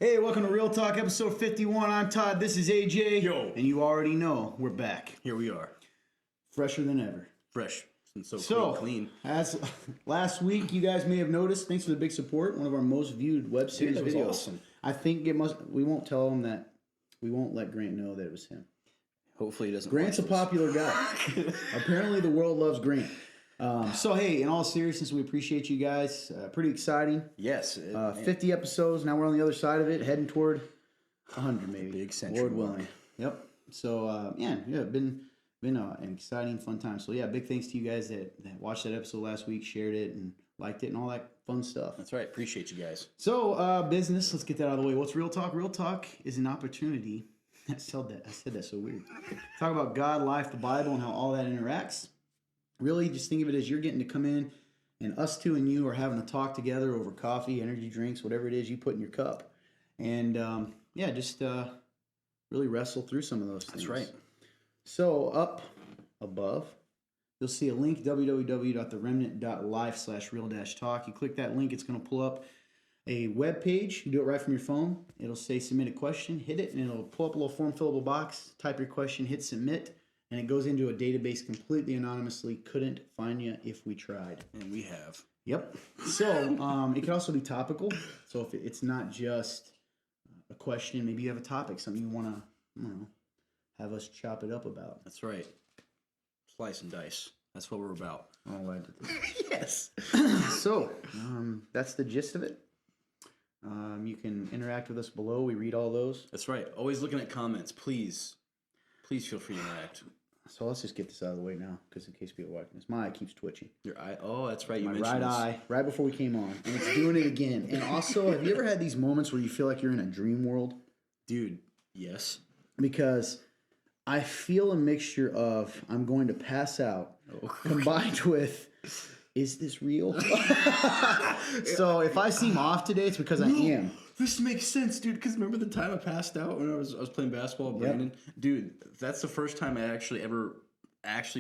Hey, welcome to Real Talk, episode 51. I'm Todd, this is AJ. Yo. And you already know, we're back. Here we are. Fresher than ever. Fresh. And So, clean. as last week, you guys may have noticed, thanks for the big support, one of our most viewed web series that was videos. awesome. I think we won't tell him that, we won't let Grant know that it was him. Hopefully he doesn't Grant's a watch this. popular guy. Apparently the world loves Grant. So, hey, in all seriousness, we appreciate you guys. Pretty exciting. Yes. 50 episodes. Now we're on the other side of it, heading toward 100 maybe. Big century Lord mark. willing. Yep. So, been an exciting, fun time. So, yeah, big thanks to you guys that watched that episode last week, shared it, and liked it, and all that fun stuff. That's right. Appreciate you guys. So, business, let's get that out of the way. What's Real Talk? Real Talk is an opportunity. I said that so weird. Talk about God, life, the Bible, and how all that interacts. Really, just think of it as you're getting to come in, and us two and you are having a talk together over coffee, energy drinks, whatever it is you put in your cup. And, just really wrestle through some of those things. That's right. So, up above, you'll see a link, www.theremnant.life/real-talk. You click that link, it's going to pull up a web page. You do it right from your phone. It'll say submit a question, hit it, and it'll pull up a little form fillable box. Type your question, hit submit, and it goes into a database completely anonymously. Couldn't find you if we tried. And we have. Yep. So it can also be topical. So if it's not just a question, maybe you have a topic, something you want to, have us chop it up about. That's right. Slice and dice. That's what we're about. Oh, I did this. Yes. So that's the gist of it. You can interact with us below. We read all those. That's right. Always looking at comments. Please feel free to interact. So let's just get this out of the way now, because in case people are watching this, my eye keeps twitching. Your eye. Oh, that's right. You My mentioned right this. eye, right before we came on, and it's doing it again. And also, have you ever had these moments where you feel like you're in a dream world? Dude, yes. Because I feel a mixture of I'm going to pass out combined with, is this real? So if I seem off today, it's because I am. This makes sense, dude. Because remember the time I passed out when I was playing basketball with Brandon? Dude, that's the first time I ever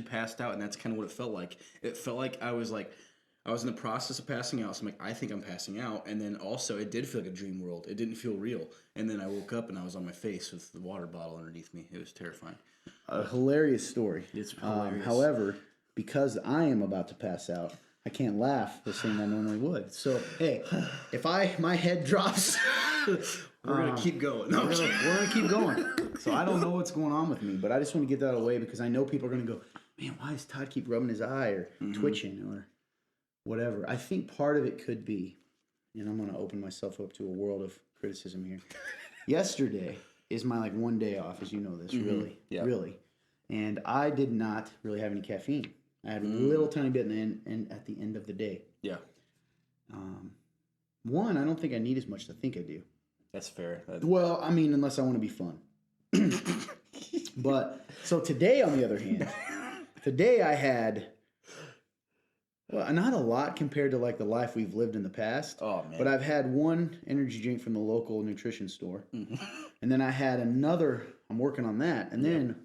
passed out, and that's kind of what it felt like. It felt like I was in the process of passing out, so I'm like, I think I'm passing out. And then also, it did feel like a dream world. It didn't feel real. And then I woke up, and I was on my face with the water bottle underneath me. It was terrifying. A hilarious story. It's hilarious. However, because I am about to pass out, I can't laugh the same I normally would. So, hey, if my head drops, We're going to keep going. No, we're going to keep going. So I don't know what's going on with me, but I just want to get that out of the way because I know people are going to go, man, why does Todd keep rubbing his eye or twitching or whatever? I think part of it could be, and I'm going to open myself up to a world of criticism here. Yesterday is my one day off, as you know this, really. And I did not really have any caffeine. I had a little tiny bit at the end of the day. Yeah. One, I don't think I need as much as I think I do. That's fair. Well, I mean, unless I want to be fun. But, so today, on the other hand, I had, well, not a lot compared to the life we've lived in the past. Oh, man. But I've had one energy drink from the local nutrition store. And then I had another, I'm working on that. And then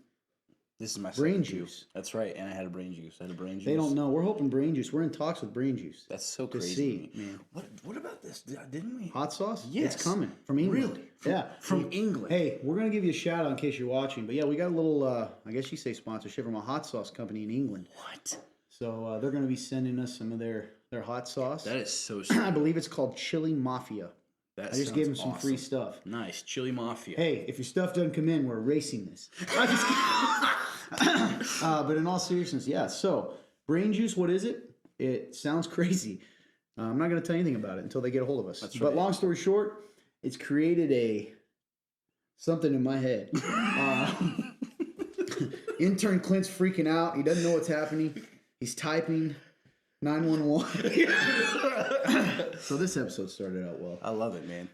This is my brain second juice. That's right, and I had a brain juice. They don't know. We're hoping brain juice. We're in talks with brain juice. That's so to crazy. see, to me. man. What about this? Didn't we? Hot sauce? Yes. It's coming from England. Really? From See, England. Hey, we're going to give you a shout out in case you're watching. But yeah, we got a little, I guess you say sponsorship from a hot sauce company in England. What? So they're going to be sending us some of their hot sauce. That is so I sweet. believe it's called Chili Mafia. That I just gave them sounds some free awesome. stuff. Nice. Chili Mafia. Hey, if your stuff doesn't come in, we're erasing this. I'm just kidding. But in all seriousness, yeah. So, brain juice, what is it? It sounds crazy. I'm not going to tell you anything about it until they get a hold of us. That's But right. long story short, it's created something in my head. Intern Clint's freaking out. He doesn't know what's happening. He's typing 911. So this episode started out well. I love it, man.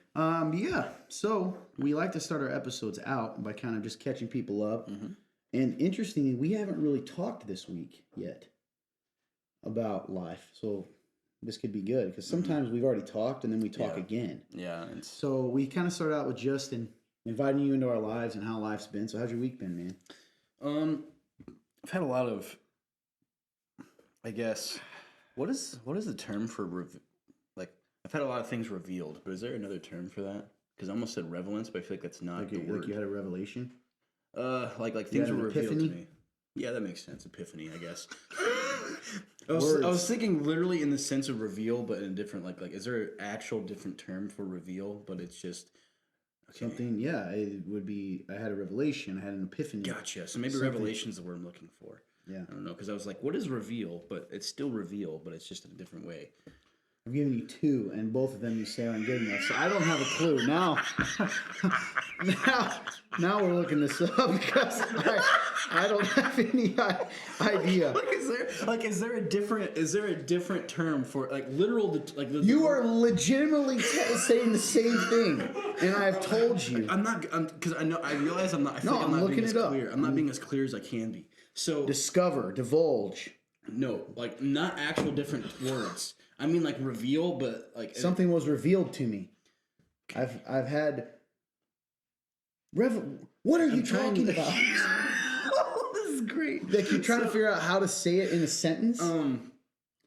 Yeah. So we like to start our episodes out by kind of just catching people up. And interestingly, we haven't really talked this week yet about life. So this could be good because sometimes we've already talked and then we talk again. Yeah. So we kind of started out with Justin inviting you into our lives and how life's been. So how's your week been, man? I've had a lot of, I guess, what is the term for I've had a lot of things revealed, but is there another term for that? because I almost said revelance, but I feel like that's not the word. Like you had a revelation? Like things were revealed to me. Yeah, that makes sense. Epiphany, I guess. I was thinking literally in the sense of reveal, but in a different like is there an actual different term for reveal? But it's just something. Yeah, it would be. I had a revelation. I had an epiphany. Gotcha. So maybe revelation is the word I'm looking for. Yeah. I don't know, because I was like, what is reveal? But it's still reveal, but it's just in a different way. I've given you two, and both of them you say aren't good enough. So I don't have a clue now. now we're looking this up because I don't have any idea. Is there a different term for like literal you are legitimately saying the same thing, and I've told you. I'm not because I realize I'm not. I feel like I'm not being as clear. I'm not being as clear as I can be. So discover, divulge. No, like not actual different words. I mean, like reveal, but like something was revealed to me. I've had. What are you talking about? This is great. Like you're trying to figure out how to say it in a sentence.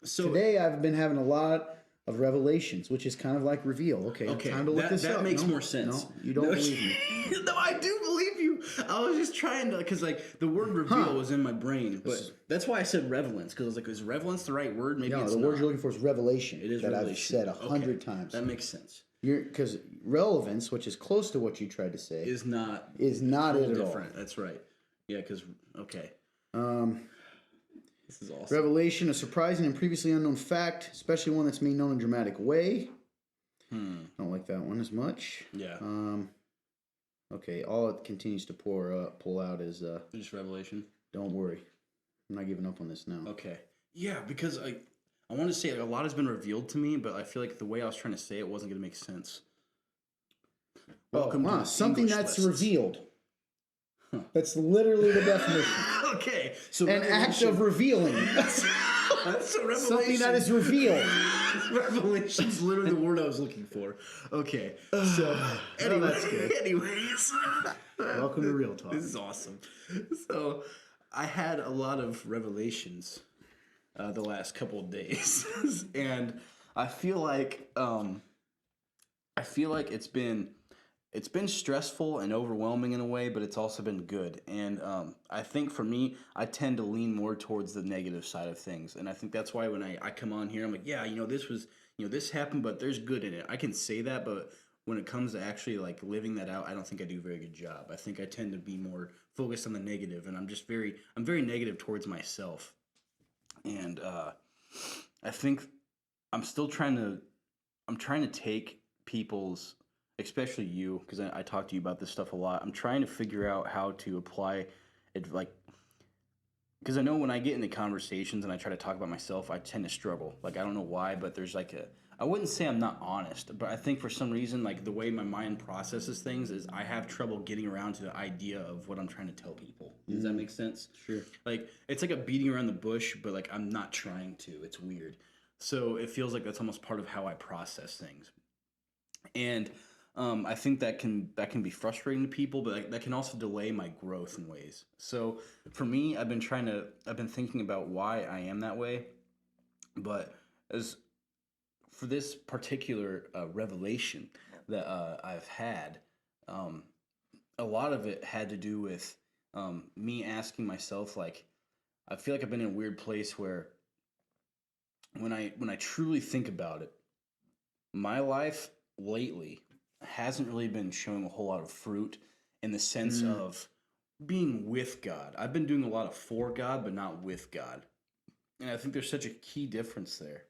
So today I've been having a lot of revelations, which is kind of like reveal. Okay, time to look this up. That makes more sense. No, you don't believe me. No, I do believe you. I was just trying to, because like the word reveal was in my brain, but that's why I said revelance, because I was like, is revelance the right word? Maybe it's the not. word you're looking for is revelation. It is that revelation. I've said 100 times. That makes sense. Because relevance, which is close to what you tried to say, is not it at all. That's right. Yeah, because this is awesome. Revelation, a surprising and previously unknown fact, especially one that's made known in a dramatic way. I don't like that one as much. Yeah. Okay, all it continues to pull out is just revelation. Don't worry, I'm not giving up on this now. Okay. Yeah, because I want to say like, a lot has been revealed to me, but I feel like the way I was trying to say it wasn't going to make sense. Welcome to something English that's lessons. Revealed. Huh. That's literally the definition. Okay, so an act of revealing. That's a revelation. Something that is revealed. Revelation is literally the word I was looking for. Okay, so anyway, that's good. Anyways, welcome to Real Talk. This is awesome. So I had a lot of revelations the last couple of days, and I feel like it's been stressful and overwhelming in a way, but it's also been good. And I think for me, I tend to lean more towards the negative side of things. And I think that's why when I come on here, I'm like, yeah, this happened, but there's good in it. I can say that, but when it comes to actually like living that out, I don't think I do a very good job. I think I tend to be more focused on the negative, and I'm very negative towards myself. And I think I'm trying to take people's, especially you, because I talk to you about this stuff a lot. I'm trying to figure out how to apply it, like, because I know when I get into conversations and I try to talk about myself, I tend to struggle. Like, I don't know why, but there's like I wouldn't say I'm not honest, but I think for some reason, like the way my mind processes things is I have trouble getting around to the idea of what I'm trying to tell people. Does that make sense? Sure. Like, it's like a beating around the bush, but like I'm not trying to. It's weird. So it feels like that's almost part of how I process things. And I think that can be frustrating to people, but that can also delay my growth in ways. So for me, I've been thinking about why I am that way. But as for this particular revelation that I've had, a lot of it had to do with me asking myself, like, I feel like I've been in a weird place where when I truly think about it, my life lately hasn't really been showing a whole lot of fruit in the sense of being with God. I've been doing a lot of for God, but not with God. And I think there's such a key difference there,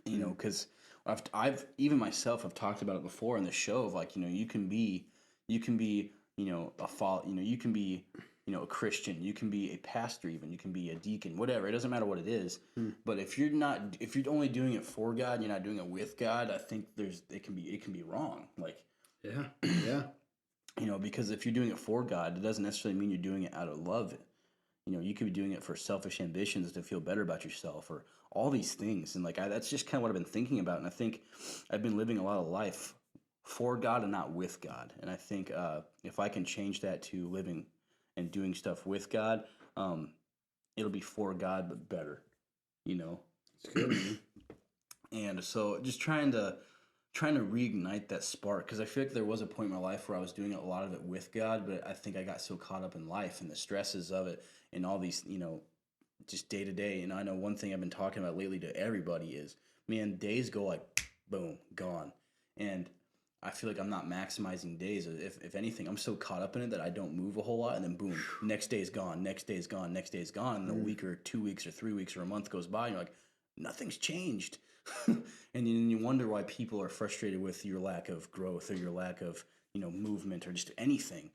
because I've even myself, I've talked about it before in the show of like, you can be, a you can be, a Christian, you can be a pastor, even you can be a deacon, whatever. It doesn't matter what it is. But if you're only doing it for God, you're not doing it with God. I think it can be wrong. Like, yeah. Because if you're doing it for God, it doesn't necessarily mean you're doing it out of love. You could be doing it for selfish ambitions to feel better about yourself or all these things. And like, that's just kind of what I've been thinking about. And I think I've been living a lot of life for God and not with God. And I think if I can change that to living and doing stuff with God, it'll be for God, but better, It's good, man. And so just trying to trying to reignite that spark, because I feel like there was a point in my life where I was doing a lot of it with God, but I think I got so caught up in life and the stresses of it and all these, just day to day. And I know one thing I've been talking about lately to everybody is, man, days go like boom, gone. And I feel like I'm not maximizing days. If anything, I'm so caught up in it that I don't move a whole lot, and then boom, next day is gone, next day is gone, next day is gone, and a week or 2 weeks or 3 weeks or a month goes by, and you're like, nothing's changed. And you wonder why people are frustrated with your lack of growth or your lack of, movement or just anything,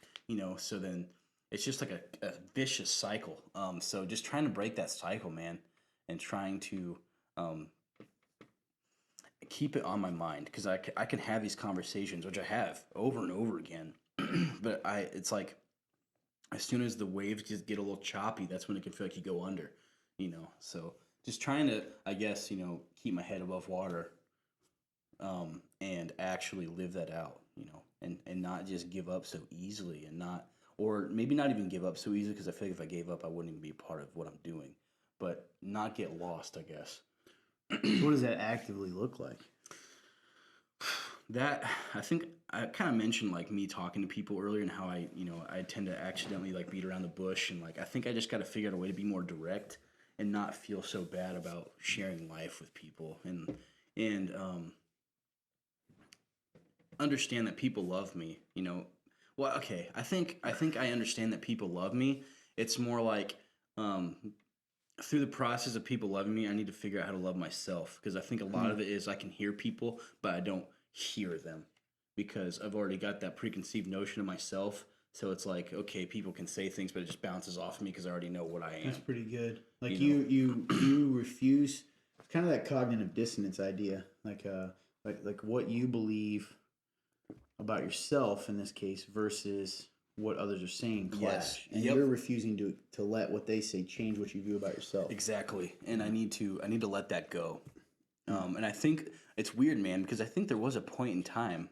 so then it's just like a vicious cycle. So just trying to break that cycle, man, and trying to keep it on my mind, because I can have these conversations, which I have over and over again. But it's like, as soon as the waves just get a little choppy, that's when it can feel like you go under, so just trying to, I guess, keep my head above water, and actually live that out, and not just give up so easily, and not, or maybe not even give up so easily, because I feel like if I gave up, I wouldn't even be a part of what I'm doing, but not get lost, I guess. So what does that actively look like? That, I think I kind of mentioned like me talking to people earlier, and how I tend to accidentally like beat around the bush, and like I think I just got to figure out a way to be more direct and not feel so bad about sharing life with people, and understand that people love me. Well, okay, I think I understand that people love me. It's more like, through the process of people loving me, I need to figure out how to love myself, because I think a lot of it is I can hear people, but I don't hear them, because I've already got that preconceived notion of myself. So it's like, okay, people can say things, but it just bounces off of me because I already know what I am. That's pretty good. Like you refuse. It's kind of that cognitive dissonance idea, like what you believe about yourself in this case versus what others are saying clash. Yes. And Yep. you're refusing to let what they say change what you view about yourself. Exactly. And I need to let that go. And I think it's weird, man, because I think there was a point in time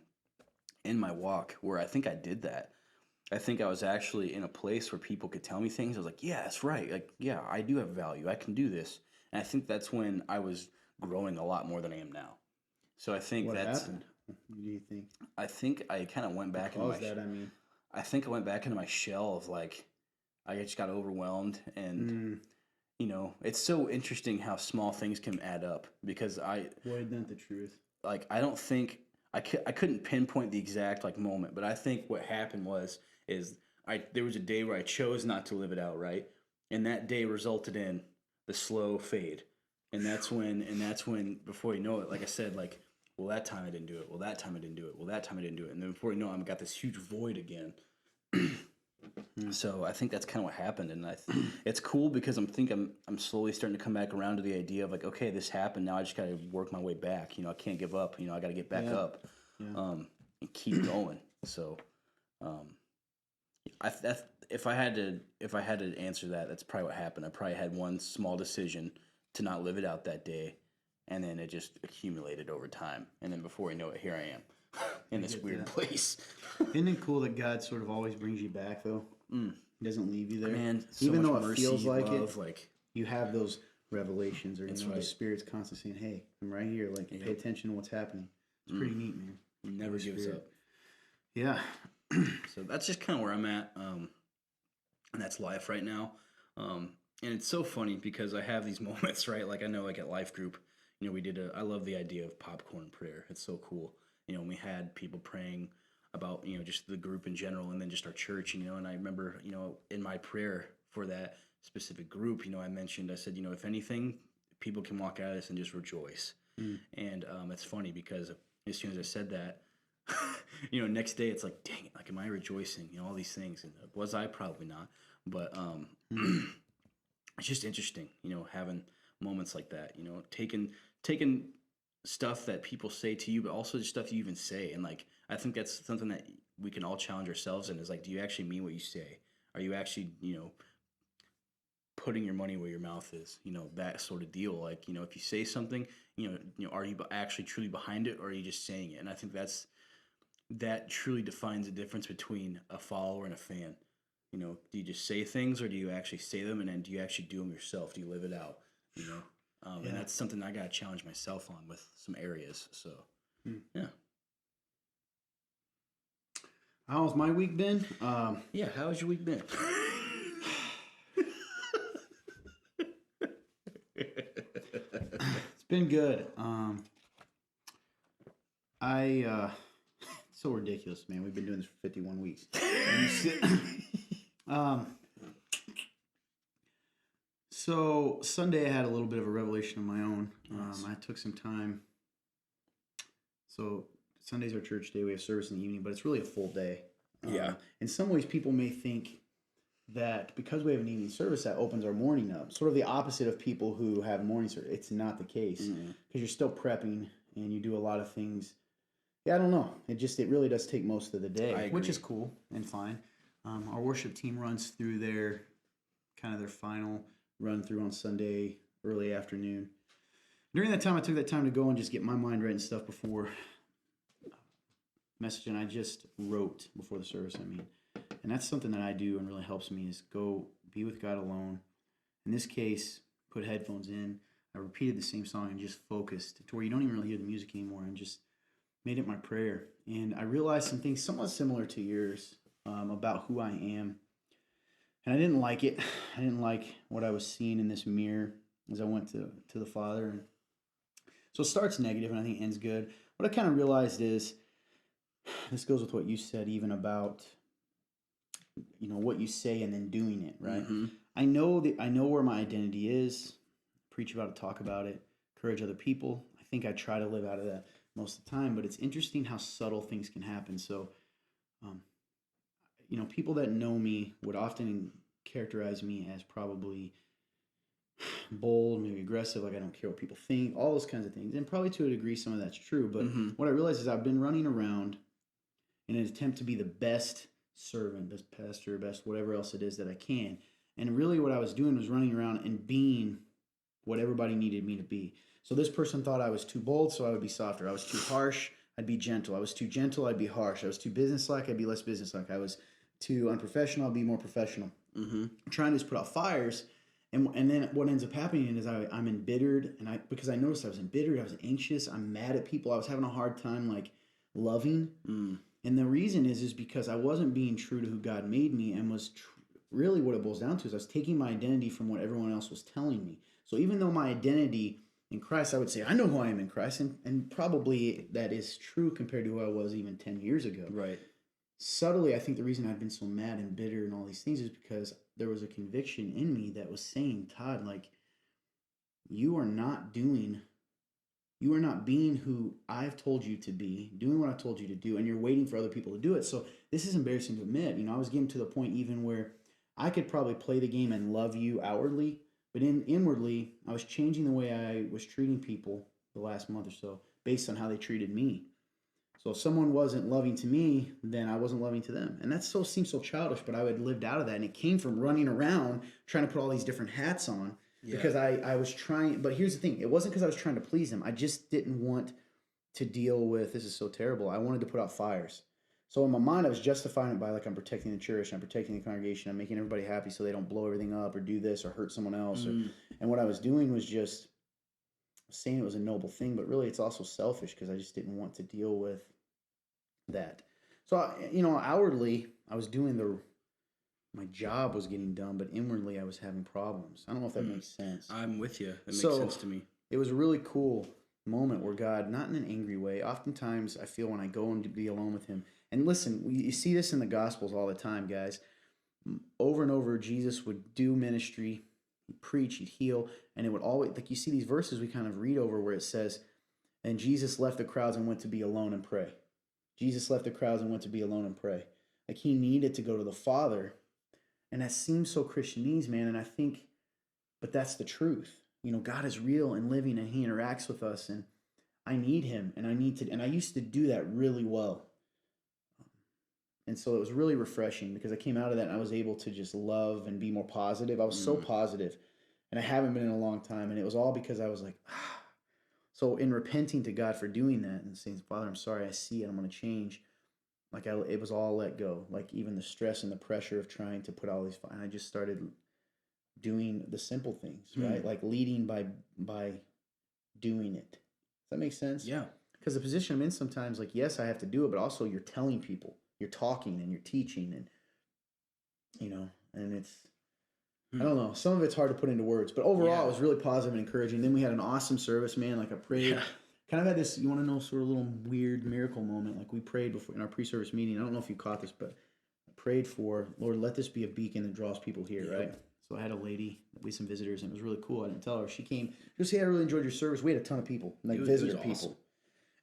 in my walk where I think I did that. I think I was actually in a place where people could tell me things. I was like, yeah, that's right. Like, yeah, I do have value. I can do this. And I think that's when I was growing a lot more than I am now. So I think What happened? What do you think? I think I kind of went back into I think I went back into my shell of like, I just got overwhelmed, and it's so interesting how small things can add up, because Boy, isn't that the truth? like, I don't think I couldn't pinpoint the exact like moment, but I think what happened is there was a day where I chose not to live it out, right? And that day resulted in the slow fade. And that's when before you know it, like I said, like, well, that time I didn't do it. Well, that time I didn't do it. Well, that time I didn't do it. And then before you know it, I've got this huge void again. So I think that's kind of what happened, and it's cool because I'm slowly starting to come back around to the idea of like, okay, this happened. Now I just got to work my way back. I can't give up. I got to get back up, and keep going. So, if I had to answer that, that's probably what happened. I probably had one small decision to not live it out that day, and then it just accumulated over time. And then before you know it, here I am in this weird place. Isn't it cool that God sort of always brings you back, though? He doesn't leave you there. Man, so even much though it mercy, feels like love, it, like, you have those revelations, or That's the right. Spirit's constantly saying, "Hey, I'm right here. Like, pay attention to what's happening." It's pretty neat, man. He never gives Spirit. up. Yeah. So that's just kind of where I'm at, and that's life right now. And it's so funny because I have these moments, right? Like, I know, like, at Life Group, we did I love the idea of popcorn prayer. It's so cool. We had people praying about, just the group in general, and then just our church, and I remember, in my prayer for that specific group, I said, if anything, people can walk out of this and just rejoice. And it's funny because as soon as I said that, next day it's like, dang it, like, am I rejoicing? All these things. And was I? Probably not. But it's just interesting, having moments like that, taking stuff that people say to you, but also just stuff you even say. And like, I think that's something that we can all challenge ourselves in, is like, do you actually mean what you say? Are you actually, putting your money where your mouth is? That sort of deal. Like, if you say something, are you actually truly behind it, or are you just saying it? And I think that truly defines the difference between a follower and a fan. Do you just say things, or do you actually say them, and then do you actually do them yourself? Do you live it out? And that's something I got to challenge myself on with some areas. So Yeah. How's my week been? Yeah. How's your week been? It's been good. It's so ridiculous, man. We've been doing this for 51 weeks. So Sunday I had a little bit of a revelation of my own. Nice. I took some time. So Sunday's our church day. We have service in the evening, but it's really a full day. Yeah. In some ways, people may think that because we have an evening service, that opens our morning up. Sort of the opposite of people who have morning service. It's not the case because you're still prepping and you do a lot of things. Yeah, I don't know. It really does take most of the day, which is cool and fine. Our worship team runs through their final run through on Sunday early afternoon. During that time, I took that time to go and just get my mind right and stuff before messaging. I just wrote before the service. And that's something that I do and really helps me is go be with God alone. In this case, put headphones in. I repeated the same song and just focused to where you don't even really hear the music anymore and just made it my prayer. And I realized some things somewhat similar to yours about who I am. And I didn't like it. I didn't like what I was seeing in this mirror as I went to the Father. And so it starts negative and I think it ends good. What I kind of realized is, this goes with what you said even about, what you say and then doing it, right? Mm-hmm. I know where my identity is, preach about it, talk about it, encourage other people. I think I try to live out of that most of the time, but it's interesting how subtle things can happen. So, people that know me would often characterize me as probably bold, maybe aggressive, like I don't care what people think, all those kinds of things. And probably to a degree, some of that's true. But what I realized is I've been running around in an attempt to be the best servant, best pastor, best whatever else it is that I can. And really what I was doing was running around and being what everybody needed me to be. So this person thought I was too bold, so I would be softer. I was too harsh, I'd be gentle. I was too gentle, I'd be harsh. I was too businesslike, I'd be less businesslike. I was too unprofessional, I'd be more professional. I'm trying to just put out fires. And then what ends up happening is I'm embittered, and because I noticed I was embittered, I was anxious, I'm mad at people. I was having a hard time like loving. And the reason is because I wasn't being true to who God made me, and was really what it boils down to is I was taking my identity from what everyone else was telling me. So even though my identity in Christ, I would say I know who I am in Christ, and probably that is true compared to who I was even 10 years ago. Right. Subtly, I think the reason I've been so mad and bitter and all these things is because there was a conviction in me that was saying, Todd, like, you are not being who I've told you to be, doing what I've told you to do, and you're waiting for other people to do it. So this is embarrassing to admit. I was getting to the point even where I could probably play the game and love you outwardly, but inwardly, I was changing the way I was treating people the last month or so based on how they treated me. So if someone wasn't loving to me, then I wasn't loving to them. And that seems so childish, but I had lived out of that. And it came from running around trying to put all these different hats on because I was trying. But here's the thing. It wasn't because I was trying to please them. I just didn't want to deal with, this is so terrible. I wanted to put out fires. So in my mind, I was justifying it by like, I'm protecting the church, I'm protecting the congregation, I'm making everybody happy so they don't blow everything up or do this or hurt someone else. And what I was doing was just saying it was a noble thing, but really it's also selfish because I just didn't want to deal with that. So, outwardly I was doing my job was getting done, but inwardly I was having problems. I don't know if that makes sense. I'm with you. That makes sense to me. It was a really cool moment where God, not in an angry way, oftentimes I feel when I go and be alone with him, and listen, you see this in the Gospels all the time, guys. Over and over, Jesus would do ministry, he'd preach, he'd heal, and it would always, like you see these verses we kind of read over where it says, and Jesus left the crowds and went to be alone and pray. Jesus left the crowds and went to be alone and pray. Like he needed to go to the Father. And that seems so Christianese, man. And I think, but that's the truth. God is real and living and he interacts with us. And I need him. And I used to do that really well. And so it was really refreshing because I came out of that and I was able to just love and be more positive. I was so positive, and I haven't been in a long time. And it was all because I was like, ah. So in repenting to God for doing that and saying, Father, I'm sorry, I see it, I'm going to change. It was all let go. Like even the stress and the pressure of trying to put all these, and I just started doing the simple things, right? Like leading by doing it. Does that make sense? Yeah. because the position I'm in sometimes, like, yes, I have to do it, but also you're telling people, you're talking and you're teaching, and and it's, I don't know, some of it's hard to put into words, but overall it was really positive and encouraging. Then we had an awesome service, man. Like I prayed. Yeah. Kind of had this, you want to know, sort of little weird miracle moment. Like we prayed before in our pre-service meeting. I don't know if you caught this, but I prayed for, Lord, let this be a beacon that draws people here, right? So I had a lady, we had some visitors, and it was really cool. I didn't tell her. She came, just, hey, I really enjoyed your service. We had a ton of people, like visitor people. Awesome.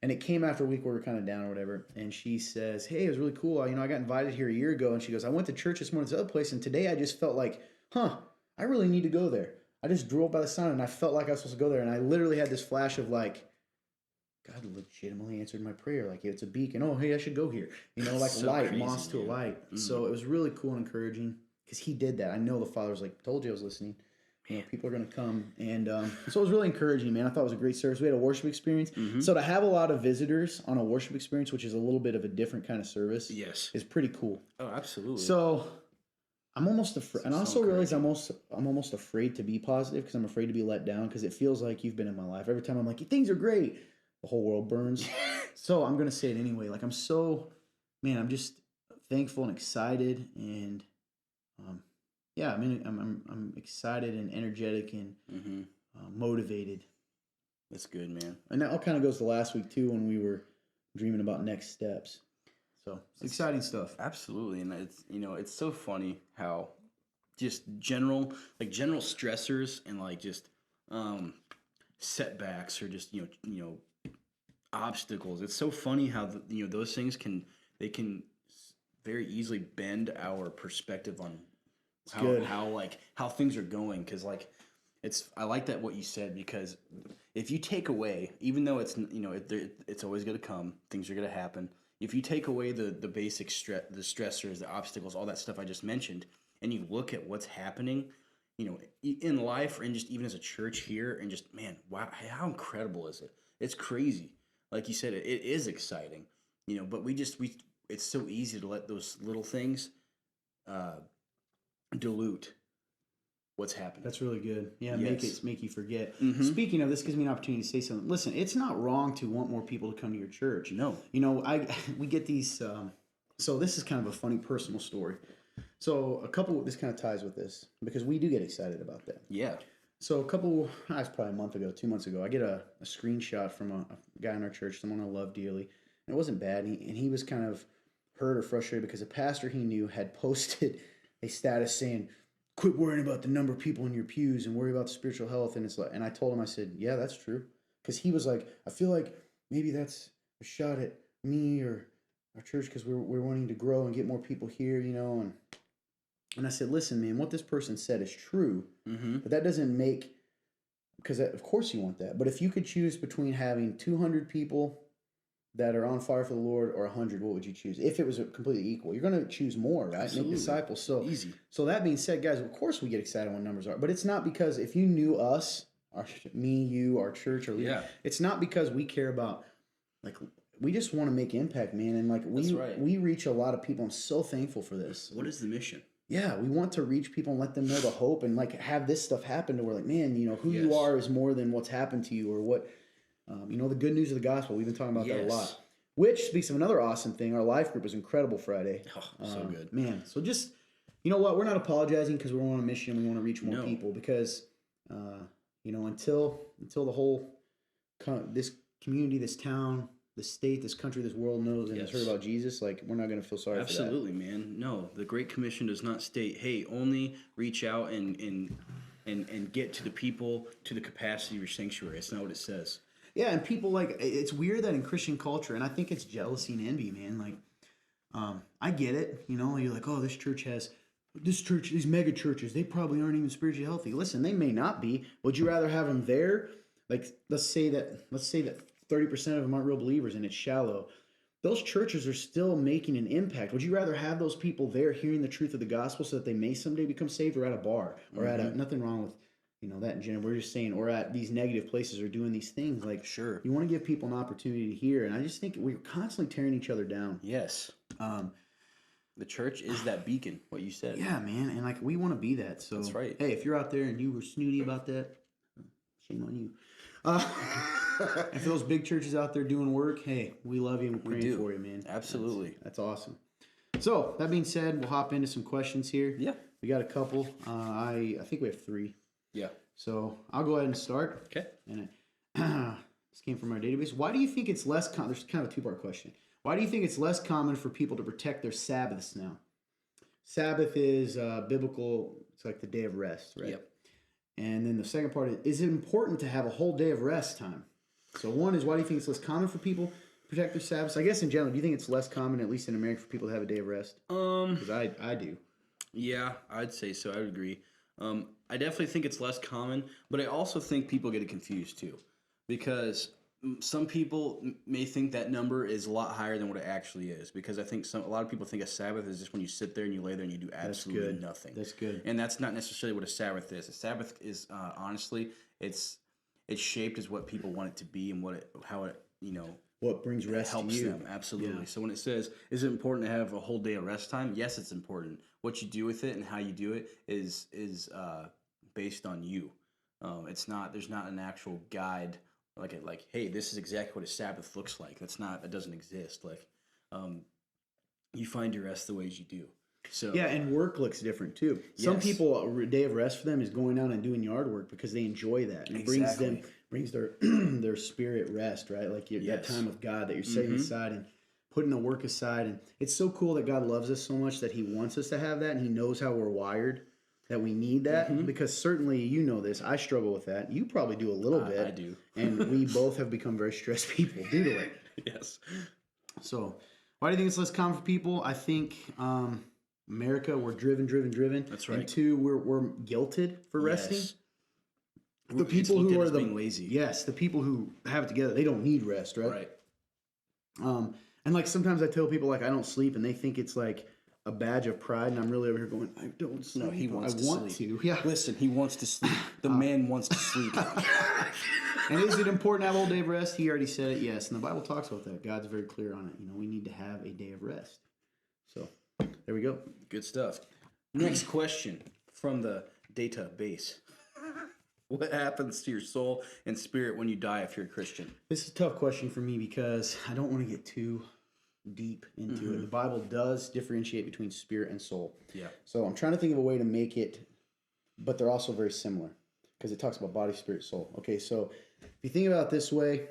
And it came after a week where we were kind of down or whatever. And she says, hey, it was really cool. I got invited here a year ago. And she goes, I went to church this morning at this other place. And today I just felt like, I really need to go there. I just drove by the sign and I felt like I was supposed to go there. And I literally had this flash of like, God legitimately answered my prayer. Like it's a beacon. Oh, hey, I should go here. Like so light, crazy, moss to a light. So it was really cool and encouraging because he did that. I know the Father was like, told you I was listening. People are going to come. And so it was really encouraging, man. I thought it was a great service. We had a worship experience. So to have a lot of visitors on a worship experience, which is a little bit of a different kind of service, is pretty cool. Oh, absolutely. So I'm almost afraid. And I also realize I'm almost afraid to be positive because I'm afraid to be let down because it feels like you've been in my life. Every time I'm like, things are great, the whole world burns. So I'm going to say it anyway. Like I'm just thankful and excited and I'm excited and energetic and motivated. That's good, man. And that all kind of goes to last week too when we were dreaming about next steps. So it's exciting stuff. Absolutely, and it's so funny how just general stressors and like just setbacks or just obstacles. It's so funny how those things can very easily bend our perspective on how things are going, because like I like that what you said, because if you take away, even though it's it's always going to come, things are going to happen. If you take away the basic the stressors, the obstacles, all that stuff I just mentioned, and you look at what's happening, in life and just even as a church here, and just, man, wow, how incredible is it? It's crazy. Like you said, it is exciting, but it's so easy to let those little things dilute what's happening. That's really good. Yeah, yes. make you forget. Speaking of, this gives me an opportunity to say something. Listen, it's not wrong to want more people to come to your church. No. We get these, so this is kind of a funny personal story. So this kind of ties with this because we do get excited about that. Yeah. So it's probably a month ago, 2 months ago, I get a screenshot from a guy in our church, someone I love dearly. And it wasn't bad. And he was kind of hurt or frustrated because a pastor he knew had posted a status saying, quit worrying about the number of people in your pews and worry about the spiritual health. And I told him, I said, yeah, that's true. Because he was like, I feel like maybe that's a shot at me or our church because we're wanting to grow and get more people here, And I said, listen, man, what this person said is true, but that doesn't make, because of course you want that. But if you could choose between having 200 people that are on fire for the Lord or 100, what would you choose? If it was completely equal, you're going to choose more, right? Absolutely. Make disciples. So easy. So that being said, guys, of course we get excited when numbers are, but it's not because if you knew us, me, you, our church, or leader, it's not because we care about, like, we just want to make impact, man. And like we reach a lot of people. I'm so thankful for this. What is the mission? Yeah, we want to reach people and let them know the hope and like have this stuff happen to where like, man, who you are is more than what's happened to you or what, the good news of the gospel. We've been talking about that a lot. Which speaks of another awesome thing. Our life group was incredible Friday. Oh, so good. Man, so just, you know what? We're not apologizing because we're on a mission. We want to reach more people because, until the whole, this community, this town, this state, this country, this world knows and has heard about Jesus, like, we're not going to feel sorry for that. Absolutely, man. No, the Great Commission does not state, hey, only reach out and get to the people to the capacity of your sanctuary. It's not what it says. Yeah, and people, like, it's weird that in Christian culture, and I think it's jealousy and envy, man. Like, I get it. You're like, oh, these mega churches, they probably aren't even spiritually healthy. Listen, they may not be. Would you rather have them there? Like, let's say that 30% of them aren't real believers and it's shallow. Those churches are still making an impact. Would you rather have those people there hearing the truth of the gospel so that they may someday become saved, or at a bar, or at nothing wrong with that in general. We're just saying, or at these negative places or doing these things. Like, sure, you want to give people an opportunity to hear, and I just think we're constantly tearing each other down. Yes. The church is that beacon, what you said. Yeah, man, and like we want to be that. So that's right. Hey, if you're out there and you were snooty about that, shame on you. And for those big churches out there doing work, hey, we love you and we're praying for you, man. Absolutely. That's awesome. So that being said, we'll hop into some questions here. Yeah. We got a couple. I think we have 3. Yeah. So I'll go ahead and start. Okay. And this came from our database. Why do you think it's less common? There's kind of a 2-part question. Why do you think it's less common for people to protect their Sabbaths now? Sabbath is biblical. It's like the day of rest, right? Yep. And then the second part is it important to have a whole day of rest time? So one is, why do you think it's less common for people to protect their Sabbaths? I guess in general, do you think it's less common, at least in America, for people to have a day of rest? Because I do. Yeah, I'd say so. I would agree. I definitely think it's less common, but I also think people get it confused too, because some people may think that number is a lot higher than what it actually is. Because I think a lot of people think a Sabbath is just when you sit there and you lay there and you do absolutely nothing. That's good. And that's not necessarily what a Sabbath is. A Sabbath is honestly, it's shaped as what people want it to be and how it what brings rest helps to you. them. Absolutely. Yeah. So when it says, is it important to have a whole day of rest time? Yes, it's important. What you do with it and how you do it is based on you. There's not an actual guide like, hey, this is exactly what a Sabbath looks like. That doesn't exist. Like, you find your rest the ways you do. So yeah, and work looks different too. Some people, a day of rest for them is going out and doing yard work because they enjoy that. And it brings their their spirit rest, right? Like that time of God that you're setting aside and putting the work aside. And it's so cool that God loves us so much that He wants us to have that, and He knows how we're wired, that we need that. Because certainly, you know this, I struggle with that. You probably do a little bit. I do. And we both have become very stressed people due to it. Yes. So why do you think it's less common for people? I think America, we're driven. That's right. And 2, we're guilted for resting. The people who are being lazy. Yes, the people who have it together, they don't need rest, right? Right. And like sometimes I tell people like I don't sleep, and they think it's like a badge of pride, and I'm really over here going, I don't sleep. No, he wants to want sleep. to. Yeah. Listen, he wants to sleep. The man wants to sleep. And is it important to have a whole day of rest? He already said it, yes. And the Bible talks about that. God's very clear on it. We need to have a day of rest. So there we go. Good stuff. Next question from the database. What happens to your soul and spirit when you die if you're a Christian? This is a tough question for me because I don't want to get too deep into it. The Bible does differentiate between spirit and soul. Yeah. So I'm trying to think of a way to make it, but they're also very similar because it talks about body, spirit, soul. Okay, so if you think about it this way,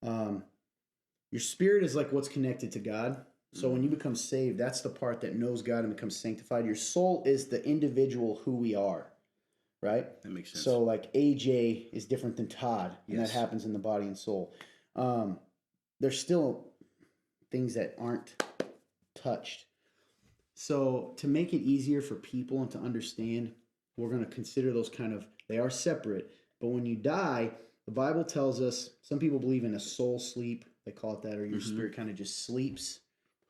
your spirit is like what's connected to God. So when you become saved, that's the part that knows God and becomes sanctified. Your soul is the individual who we are, right? That makes sense. So like AJ is different than Todd, and that happens in the body and soul. There's still things that aren't touched. So to make it easier for people and to understand, we're going to consider those they are separate. But when you die, the Bible tells us, some people believe in a soul sleep. They call it that, or your spirit kind of just sleeps.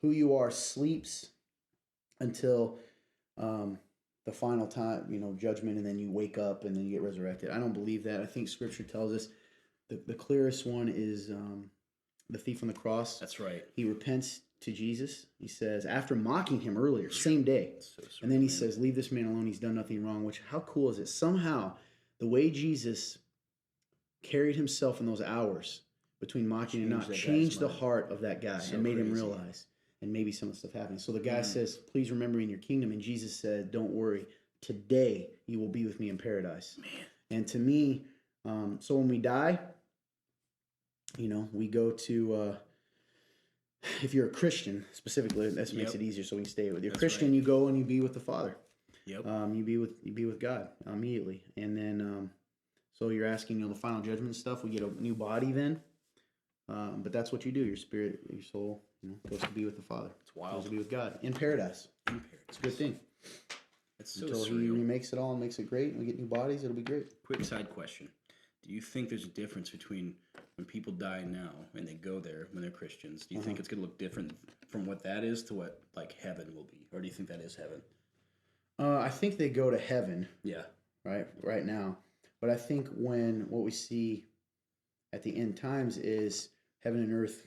Who you are sleeps until the final time, judgment, and then you wake up and then you get resurrected. I don't believe that. I think Scripture tells us the clearest one is the thief on the cross. That's right. He repents to Jesus. He says, after mocking him earlier, same day, and then he says, leave this man alone. He's done nothing wrong. Which, how cool is it? Somehow, the way Jesus carried himself in those hours between mocking and not changed the heart of that guy and made him realize. And maybe some of the stuff happening. So the guy says, please remember me in your kingdom. And Jesus said, don't worry. Today you will be with me in paradise. Man. And to me, so when we die, we go to, if you're a Christian specifically, that makes it easier so we can stay with you. Christian, you go and you be with the Father. Yep. You be with God immediately. And then, so you're asking, the final judgment stuff, we get a new body then. But that's what you do. Your spirit, your soul, goes to be with the Father. It's wild. Goes to be with God in paradise. It's a good thing. It's so Until surreal. He remakes it all and makes it great, and we get new bodies, it'll be great. Quick side question: do you think there's a difference between when people die now and they go there when they're Christians? Do you think it's going to look different from what that is to what heaven will be, or do you think that is heaven? I think they go to heaven. Yeah. Right now, but I think what we see at the end times is heaven and earth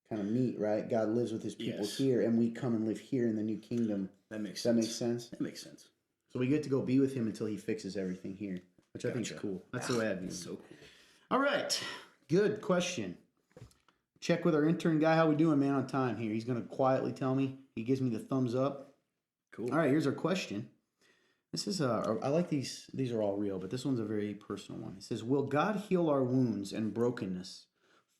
kind of meet, right? God lives with His people here, and we come and live here in the new kingdom. That makes sense. That makes sense. So we get to go be with Him until He fixes everything here, which I think is cool. That's the way I view it. So cool. All right. Good question. Check with our intern guy. How we doing, man, on time here? He's going to quietly tell me. He gives me the thumbs up. Cool. All right, here's our question. This is I like these. These are all real, but this one's a very personal one. It says, "Will God heal our wounds and brokenness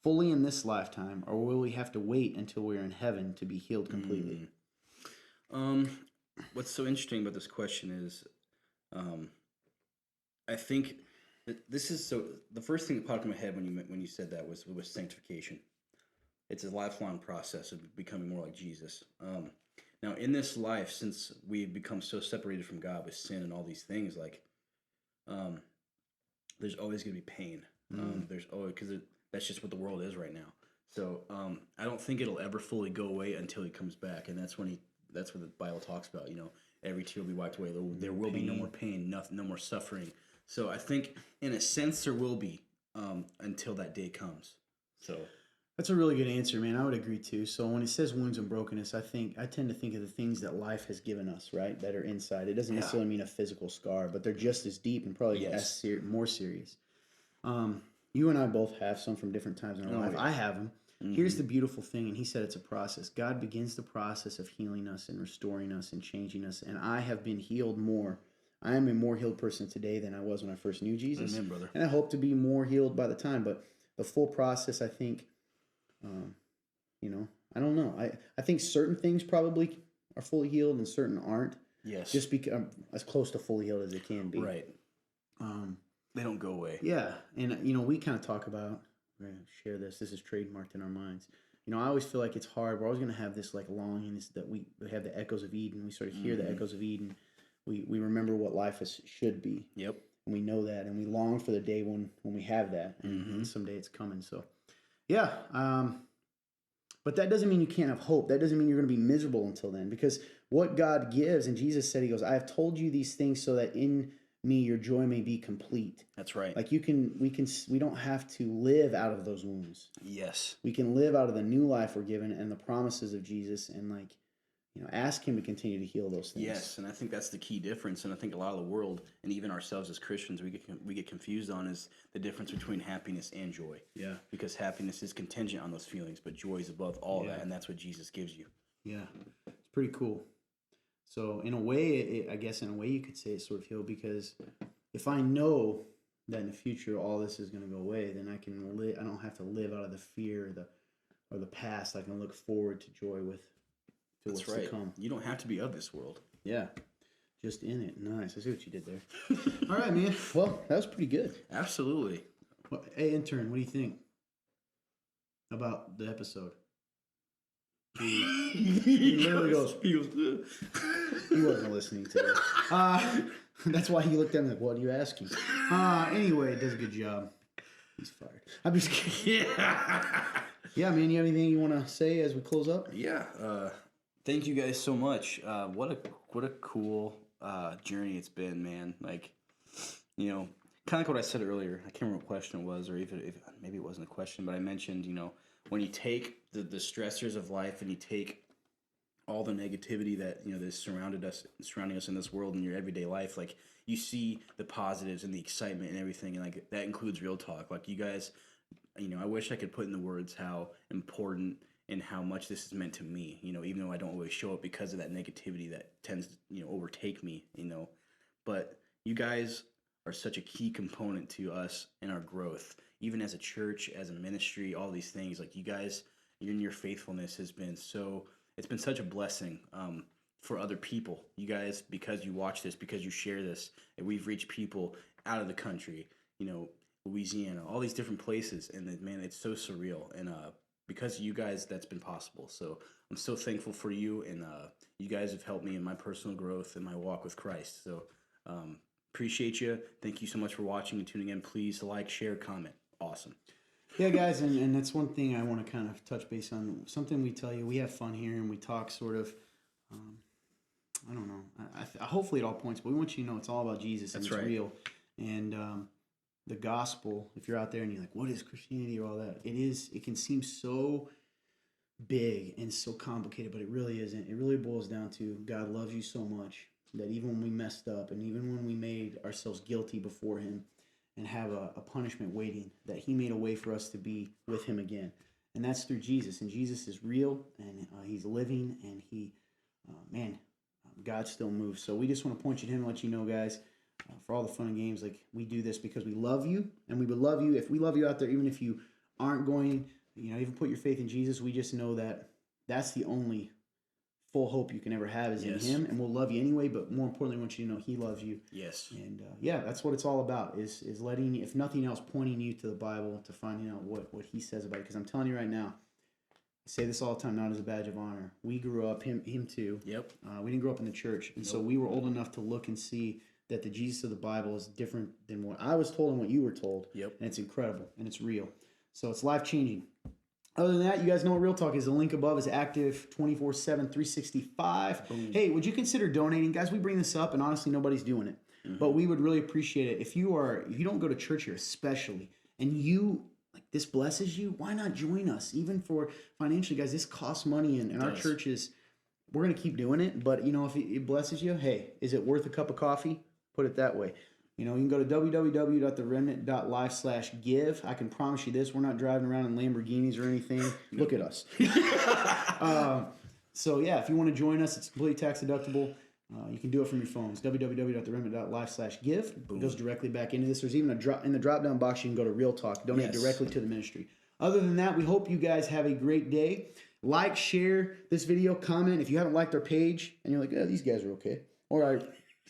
fully in this lifetime, or will we have to wait until we're in heaven to be healed completely?" What's so interesting about this question is, I think that this is so. The first thing that popped in my head when you said that was sanctification. It's a lifelong process of becoming more like Jesus. Now, in this life, since we've become so separated from God with sin and all these things, like, there's always going to be pain. There's always, because that's just what the world is right now. So I don't think it'll ever fully go away until He comes back, and that's what the Bible talks about. Every tear will be wiped away. There will be no more pain, no more suffering. So I think, in a sense, there will be until that day comes. So. That's a really good answer, man. I would agree too. So when it says wounds and brokenness, I tend to think of the things that life has given us, right? That are inside. It doesn't necessarily mean a physical scar, but they're just as deep and probably more serious. You and I both have some from different times in our life. Yeah. I have them. Mm-hmm. Here's the beautiful thing, and he said it's a process. God begins the process of healing us and restoring us and changing us, and I have been healed more. I am a more healed person today than I was when I first knew Jesus. Amen, brother. And I hope to be more healed by the time, but the full process, I think... I don't know. I think certain things probably are fully healed and certain aren't. Yes. Just because as close to fully healed as they can be. Right. They don't go away. Yeah. And, we kind of talk about, we're going to share this. This is trademarked in our minds. I always feel like it's hard. We're always going to have this like longing that we have the echoes of Eden. We sort of hear the echoes of Eden. We remember what life should be. Yep. And we know that. And we long for the day when we have that. And someday it's coming. So, yeah. But that doesn't mean you can't have hope. That doesn't mean you're going to be miserable until then. Because what God gives, and Jesus said, He goes, "I have told you these things so that in me your joy may be complete." That's right. Like we don't have to live out of those wounds. Yes. We can live out of the new life we're given and the promises of Jesus, and ask Him to continue to heal those things. Yes, and I think that's the key difference. And I think a lot of the world, and even ourselves as Christians, we get confused on is the difference between happiness and joy. Yeah. Because happiness is contingent on those feelings, but joy is above all of that, and that's what Jesus gives you. Yeah, it's pretty cool. So in a way, I guess you could say it's sort of healed, because if I know that in the future all this is going to go away, then I can I don't have to live out of the fear or the past. I can look forward to joy with. That's right. To come. You don't have to be of this world. Yeah. Just in it. Nice. I see what you did there. All right, man. Well, that was pretty good. Absolutely. Well, hey, intern, what do you think about the episode? He literally goes, he wasn't listening to it. That's why he looked at me like, "What are you asking?" Anyway, it does a good job. He's fired. I'm just kidding. Yeah, man. You have anything you want to say as we close up? Yeah. Thank you guys so much. What a cool journey it's been, man. Like, kind of like what I said earlier. I can't remember what question it was, or even if maybe it wasn't a question, but I mentioned, when you take the stressors of life and you take all the negativity that that's surrounding us in this world in your everyday life, like you see the positives and the excitement and everything, and like that includes real talk. Like you guys, I wish I could put in the words how important and how much this has meant to me, even though I don't always show it because of that negativity that tends to, overtake me, But you guys are such a key component to us in our growth, even as a church, as a ministry, all these things. Like you guys, your faithfulness has been it's been such a blessing for other people. You guys, because you watch this, because you share this, and we've reached people out of the country, Louisiana, all these different places, and man, it's so surreal. And because of you guys, that's been possible. So I'm so thankful for you, and you guys have helped me in my personal growth and my walk with Christ. So appreciate you. Thank you so much for watching and tuning in. Please like, share, comment. Awesome. Yeah, guys, and that's one thing I want to kind of touch base on. Something we tell you, we have fun here, and we talk sort of, I don't know. Hopefully it all points, but we want you to know it's all about Jesus, and it's real. And the gospel, if you're out there and you're like, what is Christianity or all that? It can seem so big and so complicated, but it really isn't. It really boils down to God loves you so much that even when we messed up and even when we made ourselves guilty before Him and have a punishment waiting, that he made a way for us to be with him again. And that's through Jesus. And Jesus is real, and he's living, and God still moves. So we just want to point you to him and let you know, guys, for all the fun and games, like, we do this because we love you, and we would love you if we love you out there, even if you aren't going, even put your faith in Jesus. We just know that that's the only full hope you can ever have is in him, and we'll love you anyway, but more importantly, I want you to know he loves you. Yes. And that's what it's all about, is letting you, if nothing else, pointing you to the Bible, to finding out what he says about it. Because I'm telling you right now, I say this all the time, not as a badge of honor. We grew up, him too. Yep. We didn't grow up in the church, and so we were old enough to look and see that the Jesus of the Bible is different than what I was told and what you were told. Yep. And it's incredible, and it's real. So it's life-changing. Other than that, you guys know what Real Talk is. The link above is active 24/7, 365. Boom. Hey, would you consider donating? Guys, we bring this up, and honestly, nobody's doing it. Mm-hmm. But we would really appreciate it. If you don't go to church here, especially, and this blesses you, why not join us? Even for financially, guys, this costs money, and our churches, we're going to keep doing it. But, if it blesses you, hey, is it worth a cup of coffee? Put it that way. You can go to www.theremnant.life/give. I can promise you this. We're not driving around in Lamborghinis or anything. Look at us. So, if you want to join us, it's completely tax deductible. You can do it from your phones. www.theremnant.life/give. It goes directly back into this. There's even in the drop-down box, you can go to Real Talk. Donate directly to the ministry. Other than that, we hope you guys have a great day. Like, share this video, comment. If you haven't liked our page and you're like, these guys are okay. Or, I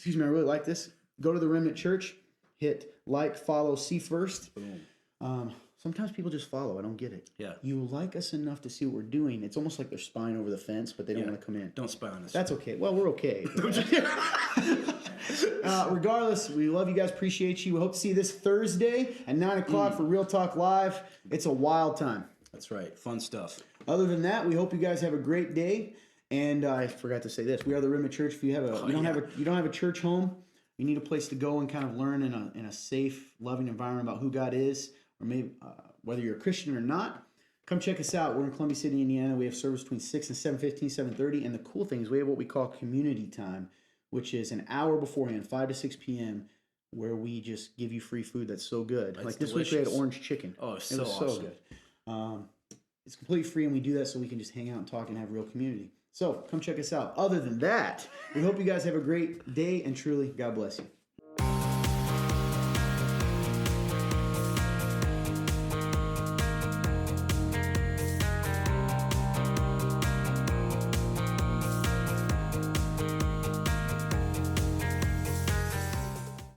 really like this. Go to the Remnant Church, hit like, follow, see first. Boom. Sometimes people just follow. I don't get it. Yeah. You like us enough to see what we're doing. It's almost like they're spying over the fence, but they don't want to come in. Don't spy on us. That's okay. Well, we're okay. Regardless, we love you guys. Appreciate you. We hope to see you this Thursday at 9 o'clock for Real Talk Live. It's a wild time. That's right. Fun stuff. Other than that, we hope you guys have a great day. And I forgot to say this: we are the Remnant Church. If you don't have a church home, you need a place to go and kind of learn in a safe, loving environment about who God is, or maybe whether you're a Christian or not. Come check us out. We're in Columbia City, Indiana. We have service between 6 and 7:15, 7:30. And the cool thing is we have what we call community time, which is an hour beforehand, 5 to 6 p.m., where we just give you free food that's so good. That's like this delicious. week we had orange chicken. Oh, it was so awesome. So good. It's completely free, and we do that so we can just hang out and talk and have real community. So come check us out. Other than that, we hope you guys have a great day, and truly, God bless you.